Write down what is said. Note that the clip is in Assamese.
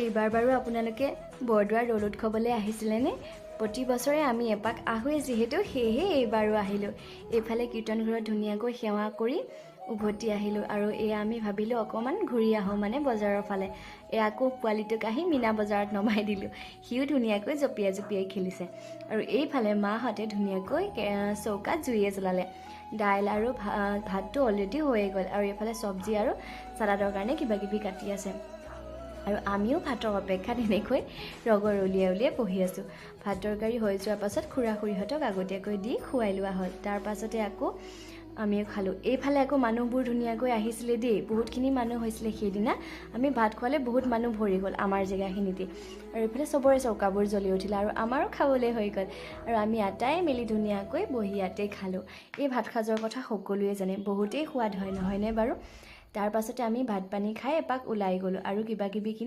এইবাৰ বাৰু আপোনালোকে বৰদোৱাৰ দৌল উৎসৱলৈ আহিছিলেনে? প্ৰতি বছৰে আমি এপাক আহোঁৱেই যিহেতু, সেয়েহে এইবাৰো আহিলোঁ। এইফালে কীৰ্তন ঘৰত ধুনীয়াকৈ সেৱা কৰি উভতি আহিলোঁ আৰু এয়া আমি ভাবিলোঁ অকণমান ঘূৰি আহোঁ, মানে বজাৰৰ ফালে। এয়া আকৌ পোৱালিটোক আহি মীনা বজাৰত নমাই দিলোঁ। সিও ধুনীয়াকৈ জঁপিয়াই জঁপিয়াই খেলিছে। আৰু এইফালে মাহঁতে ধুনীয়াকৈ চৌকাত জুইয়ে জ্বলালে। দাইল আৰু ভাতটো অলৰেডি হৈয়ে গ'ল, আৰু এইফালে চব্জি আৰু চালাডৰ কাৰণে কিবাকিবি কাটি আছে। আৰু আমিও ভাতৰ অপেক্ষাত এনেকৈ ৰগৰ উলিয়াই উলিয়াই বহি আছোঁ। ভাত তৰকাৰী হৈ যোৱাৰ পাছত খুৰা খুৰীহঁতক আগতীয়াকৈ দি খুৱাই লোৱা হ'ল। তাৰ পাছতে আকৌ আমিও খালোঁ। এইফালে আকৌ মানুহবোৰ ধুনীয়াকৈ আহিছিলে দেই, বহুতখিনি মানুহ হৈছিলে সেইদিনা। আমি ভাত খোৱালে বহুত মানুহ ভৰি গ'ল আমাৰ জেগাখিনিতে। আৰু এইফালে চবৰে চৌকাবোৰ জ্বলি উঠিলে আৰু আমাৰো খাবলৈ হৈ গ'ল। আৰু আমি আটাই মেলি ধুনীয়াকৈ বহি ইয়াতেই খালোঁ। এই ভাত সাজৰ কথা সকলোৱে জানে, বহুতেই সোৱাদ হয় নহয়নে বাৰু? তাৰ পাছতে আমি ভাত পানী খাই এপাক ওলাই গ'লোঁ আৰু কিবাকিবি